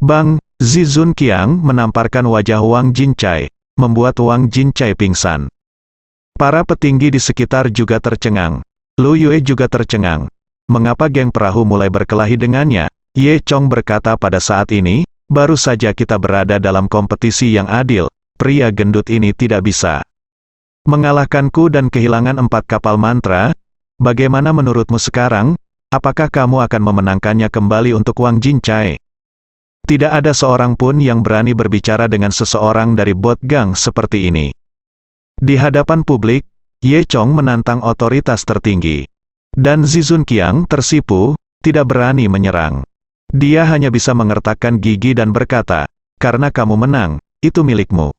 "Bang!" Zizun Qiang menamparkan wajah Wang Jincai, membuat Wang Jincai pingsan. Para petinggi di sekitar juga tercengang. Lu Yue juga tercengang. Mengapa geng perahu mulai berkelahi dengannya? Ye Chong berkata pada saat ini, baru saja kita berada dalam kompetisi yang adil, pria gendut ini tidak bisa mengalahkanku dan kehilangan 4 kapal mantra. Bagaimana menurutmu sekarang? Apakah kamu akan memenangkannya kembali untuk Wang Jincai? Tidak ada seorang pun yang berani berbicara dengan seseorang dari bot gang seperti ini. Di hadapan publik, Ye Chong menantang otoritas tertinggi. Dan Zizun Qiang tersipu, tidak berani menyerang. Dia hanya bisa mengertakkan gigi dan berkata, karena kamu menang, itu milikmu.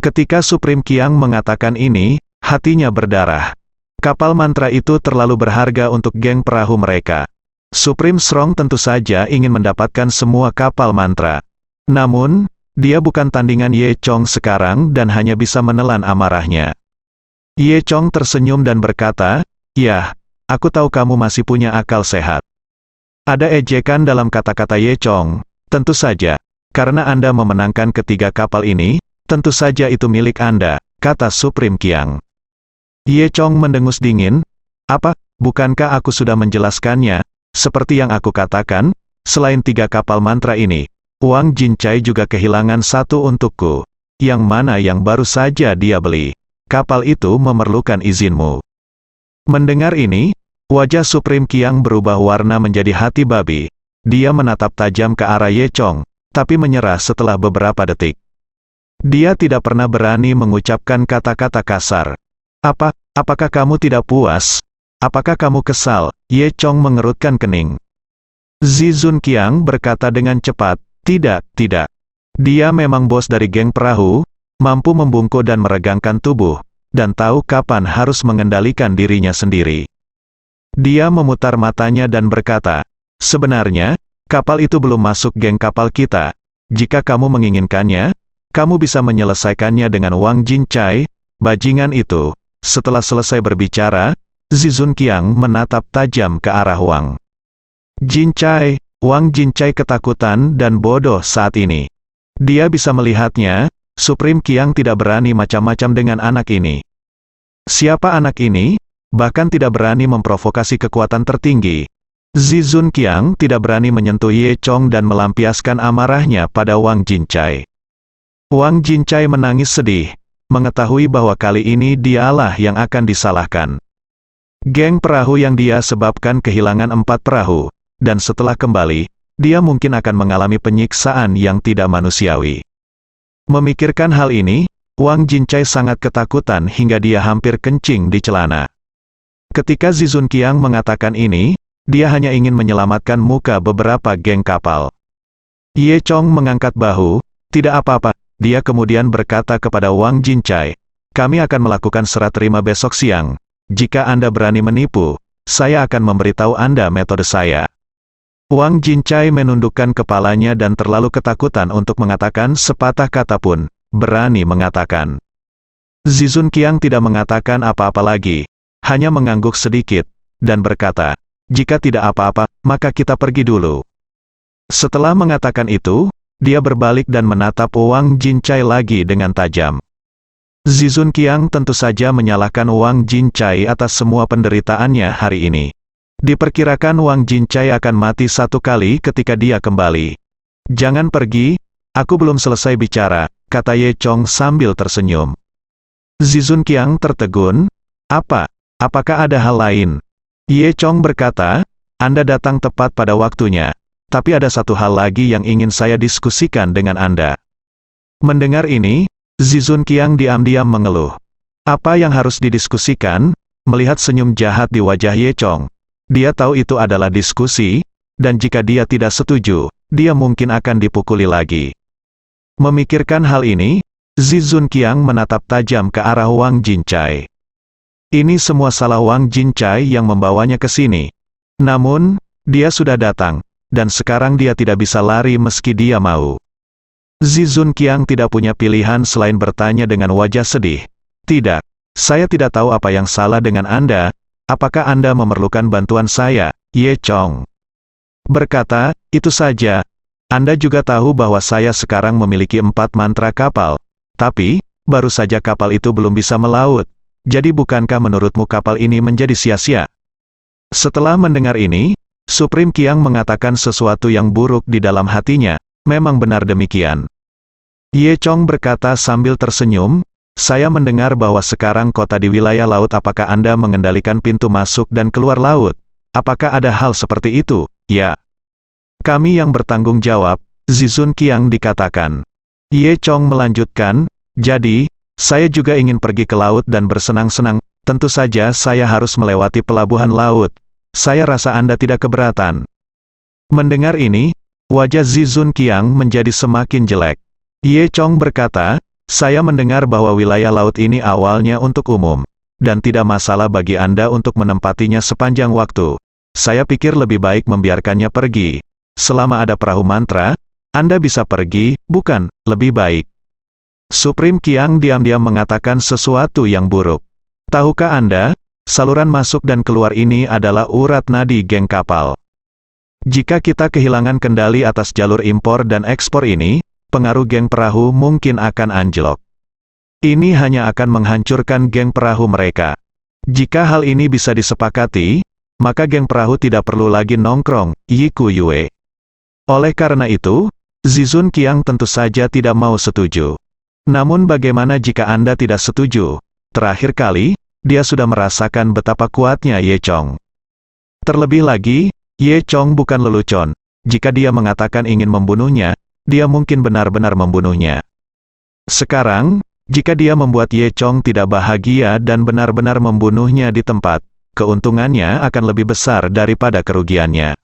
Ketika Supreme Qiang mengatakan ini, hatinya berdarah. Kapal mantra itu terlalu berharga untuk geng perahu mereka. Supreme Strong tentu saja ingin mendapatkan semua kapal mantra. Namun, dia bukan tandingan Ye Chong sekarang dan hanya bisa menelan amarahnya. Ye Chong tersenyum dan berkata, "Yah, aku tahu kamu masih punya akal sehat." Ada ejekan dalam kata-kata Ye Chong. Tentu saja, karena Anda memenangkan ketiga kapal ini, tentu saja itu milik Anda, kata Supreme Qiang. Ye Chong mendengus dingin. Apa, bukankah aku sudah menjelaskannya? Seperti yang aku katakan, selain 3 kapal mantra ini, Wang Jincai juga kehilangan 1 untukku. Yang mana yang baru saja dia beli. Kapal itu memerlukan izinmu. Mendengar ini, wajah Supreme Qiang berubah warna menjadi hati babi. Dia menatap tajam ke arah Ye Chong, tapi menyerah setelah beberapa detik. Dia tidak pernah berani mengucapkan kata-kata kasar. Apakah kamu tidak puas? Apakah kamu kesal? Ye Chong mengerutkan kening. Zizun Qiang berkata dengan cepat, tidak. Dia memang bos dari geng perahu, mampu membungkuk dan meregangkan tubuh, dan tahu kapan harus mengendalikan dirinya sendiri. Dia memutar matanya dan berkata, sebenarnya, kapal itu belum masuk geng kapal kita. Jika kamu menginginkannya, kamu bisa menyelesaikannya dengan Wang Jincai, bajingan itu. Setelah selesai berbicara, Zizun Qiang menatap tajam ke arah Wang Jincai. Wang Jincai ketakutan dan bodoh saat ini. Dia bisa melihatnya, Supreme Qiang tidak berani macam-macam dengan anak ini. Siapa anak ini? Bahkan tidak berani memprovokasi kekuatan tertinggi. Zizun Qiang tidak berani menyentuh Ye Chong dan melampiaskan amarahnya pada Wang Jincai. Wang Jincai menangis sedih, mengetahui bahwa kali ini dialah yang akan disalahkan. Geng perahu yang dia sebabkan kehilangan 4 perahu, dan setelah kembali, dia mungkin akan mengalami penyiksaan yang tidak manusiawi. Memikirkan hal ini, Wang Jincai sangat ketakutan hingga dia hampir kencing di celana. Ketika Zizun Qiang mengatakan ini, dia hanya ingin menyelamatkan muka beberapa geng kapal. Ye Chong mengangkat bahu, tidak apa-apa, dia kemudian berkata kepada Wang Jincai, kami akan melakukan serah terima besok siang. Jika Anda berani menipu, saya akan memberitahu Anda metode saya. Wang Jincai menundukkan kepalanya dan terlalu ketakutan untuk mengatakan sepatah kata pun, berani mengatakan. Zizun Qiang tidak mengatakan apa-apa lagi, hanya mengangguk sedikit, dan berkata, jika tidak apa-apa, maka kita pergi dulu. Setelah mengatakan itu, dia berbalik dan menatap Wang Jincai lagi dengan tajam. Zizun Qiang tentu saja menyalahkan Wang Jincai atas semua penderitaannya hari ini. Diperkirakan Wang Jincai akan mati 1 kali ketika dia kembali. Jangan pergi, aku belum selesai bicara, kata Ye Chong sambil tersenyum. Zizun Qiang tertegun, apakah ada hal lain? Ye Chong berkata, Anda datang tepat pada waktunya, tapi ada satu hal lagi yang ingin saya diskusikan dengan Anda. Mendengar ini, Zizun Qiang diam-diam mengeluh. Apa yang harus didiskusikan? Melihat senyum jahat di wajah Ye Chong, dia tahu itu adalah diskusi, dan jika dia tidak setuju, dia mungkin akan dipukuli lagi. Memikirkan hal ini, Zizun Qiang menatap tajam ke arah Wang Jincai. Ini semua salah Wang Jincai yang membawanya ke sini. Namun, dia sudah datang, dan sekarang dia tidak bisa lari meski dia mau. Zizun Qiang tidak punya pilihan selain bertanya dengan wajah sedih. Tidak, saya tidak tahu apa yang salah dengan Anda. Apakah Anda memerlukan bantuan saya, Ye Chong? Berkata, itu saja. Anda juga tahu bahwa saya sekarang memiliki 4 mantra kapal. Tapi, baru saja kapal itu belum bisa melaut. Jadi bukankah menurutmu kapal ini menjadi sia-sia? Setelah mendengar ini, Supreme Qiang mengatakan sesuatu yang buruk di dalam hatinya, memang benar demikian. Ye Chong berkata sambil tersenyum, saya mendengar bahwa sekarang kota di wilayah laut. Apakah Anda mengendalikan pintu masuk dan keluar laut? Apakah ada hal seperti itu? Ya. Kami yang bertanggung jawab, Zizun Qiang dikatakan. Ye Chong melanjutkan, jadi, saya juga ingin pergi ke laut dan bersenang-senang, tentu saja saya harus melewati pelabuhan laut. Saya rasa Anda tidak keberatan. Mendengar ini, wajah Zizun Qiang menjadi semakin jelek. Ye Chong berkata, saya mendengar bahwa wilayah laut ini awalnya untuk umum, dan tidak masalah bagi Anda untuk menempatinya sepanjang waktu. Saya pikir lebih baik membiarkannya pergi. Selama ada perahu mantra, Anda bisa pergi, bukan, lebih baik. Supreme Qiang diam-diam mengatakan sesuatu yang buruk. Tahukah Anda, saluran masuk dan keluar ini adalah urat nadi geng kapal. Jika kita kehilangan kendali atas jalur impor dan ekspor ini, pengaruh geng perahu mungkin akan anjlok. Ini hanya akan menghancurkan geng perahu mereka. Jika hal ini bisa disepakati, maka geng perahu tidak perlu lagi nongkrong, Yiku Yue. Oleh karena itu, Zizun Qiang tentu saja tidak mau setuju. Namun bagaimana jika Anda tidak setuju? Terakhir kali, dia sudah merasakan betapa kuatnya Ye Chong. Terlebih lagi, Ye Chong bukan lelucon. Jika dia mengatakan ingin membunuhnya, dia mungkin benar-benar membunuhnya. Sekarang, jika dia membuat Ye Chong tidak bahagia dan benar-benar membunuhnya di tempat, keuntungannya akan lebih besar daripada kerugiannya.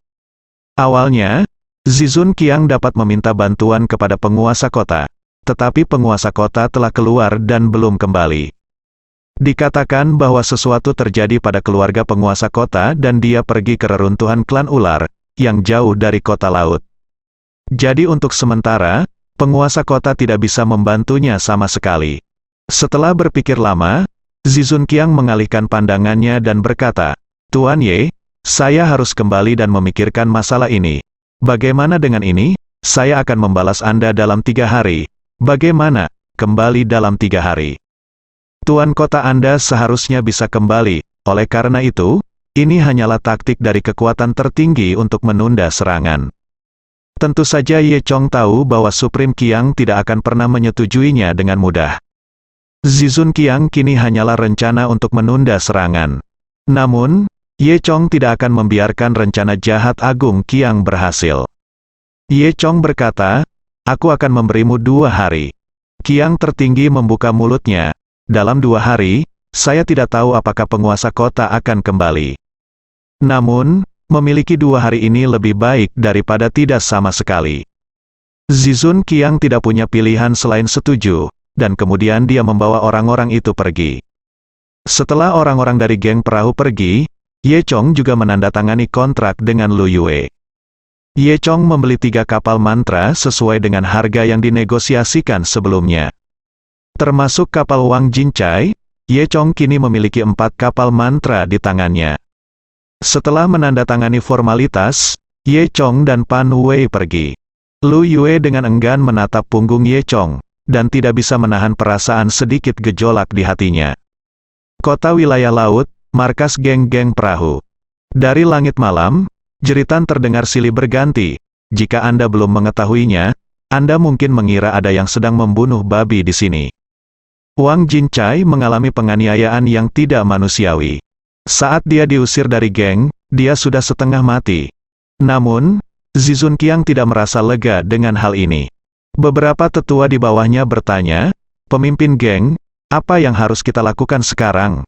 Awalnya, Zizun Qiang dapat meminta bantuan kepada penguasa kota, tetapi penguasa kota telah keluar dan belum kembali. Dikatakan bahwa sesuatu terjadi pada keluarga penguasa kota dan dia pergi ke reruntuhan klan ular, yang jauh dari kota laut. Jadi untuk sementara, penguasa kota tidak bisa membantunya sama sekali. Setelah berpikir lama, Zizun Qiang mengalihkan pandangannya dan berkata, Tuan Ye, saya harus kembali dan memikirkan masalah ini. Bagaimana dengan ini? Saya akan membalas Anda dalam 3 hari. Bagaimana? Kembali dalam 3 hari. Tuan kota Anda seharusnya bisa kembali, oleh karena itu, ini hanyalah taktik dari kekuatan tertinggi untuk menunda serangan. Tentu saja Ye Chong tahu bahwa Supreme Qiang tidak akan pernah menyetujuinya dengan mudah. Zizun Qiang kini hanyalah rencana untuk menunda serangan. Namun, Ye Chong tidak akan membiarkan rencana jahat Agung Qiang berhasil. Ye Chong berkata, aku akan memberimu 2 hari. Qiang tertinggi membuka mulutnya. Dalam 2 hari, saya tidak tahu apakah penguasa kota akan kembali. Namun, memiliki 2 hari ini lebih baik daripada tidak sama sekali. Zizun Qiang tidak punya pilihan selain setuju, dan kemudian dia membawa orang-orang itu pergi. Setelah orang-orang dari geng perahu pergi, Ye Chong juga menandatangani kontrak dengan Lu Yue. Ye Chong membeli 3 kapal mantra sesuai dengan harga yang dinegosiasikan sebelumnya. Termasuk kapal Wang Jincai, Ye Chong kini memiliki 4 kapal mantra di tangannya. Setelah menandatangani formalitas, Ye Chong dan Pan Wei pergi. Lu Yue dengan enggan menatap punggung Ye Chong, dan tidak bisa menahan perasaan sedikit gejolak di hatinya. Kota wilayah laut, markas geng-geng perahu. Dari langit malam, jeritan terdengar silih berganti. Jika Anda belum mengetahuinya, Anda mungkin mengira ada yang sedang membunuh babi di sini. Wang Jincai mengalami penganiayaan yang tidak manusiawi. Saat dia diusir dari geng, dia sudah setengah mati. Namun, Zizun Qiang tidak merasa lega dengan hal ini. Beberapa tetua di bawahnya bertanya, pemimpin geng, apa yang harus kita lakukan sekarang?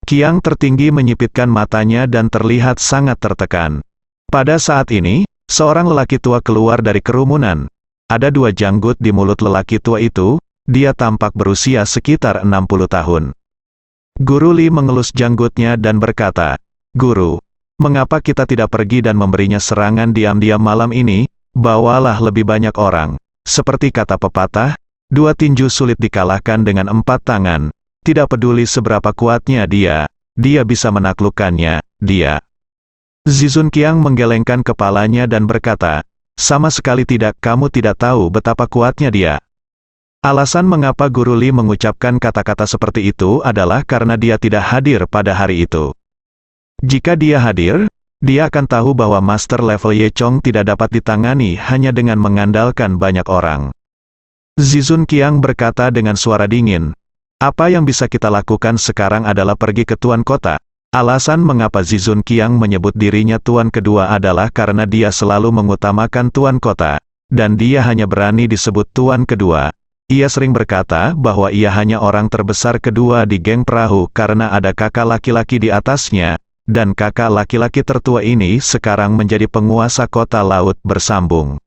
Qiang tertinggi menyipitkan matanya dan terlihat sangat tertekan. Pada saat ini, seorang lelaki tua keluar dari kerumunan. Ada 2 janggut di mulut lelaki tua itu, dia tampak berusia sekitar 60 tahun. Guru Li mengelus janggutnya dan berkata, Guru, mengapa kita tidak pergi dan memberinya serangan diam-diam malam ini? Bawalah lebih banyak orang. Seperti kata pepatah, 2 tinju sulit dikalahkan dengan 4 tangan. Tidak peduli seberapa kuatnya dia bisa menaklukkannya, dia. Zizun Qiang menggelengkan kepalanya dan berkata, sama sekali tidak, kamu tidak tahu betapa kuatnya dia. Alasan mengapa Guru Li mengucapkan kata-kata seperti itu adalah karena dia tidak hadir pada hari itu. Jika dia hadir, dia akan tahu bahwa master level Ye Chong tidak dapat ditangani hanya dengan mengandalkan banyak orang. Zizun Qiang berkata dengan suara dingin, "Apa yang bisa kita lakukan sekarang adalah pergi ke Tuan Kota." Alasan mengapa Zizun Qiang menyebut dirinya Tuan Kedua adalah karena dia selalu mengutamakan Tuan Kota, dan dia hanya berani disebut Tuan Kedua. Ia sering berkata bahwa ia hanya orang terbesar kedua di geng perahu karena ada kakak laki-laki di atasnya, dan kakak laki-laki tertua ini sekarang menjadi penguasa kota laut bersambung.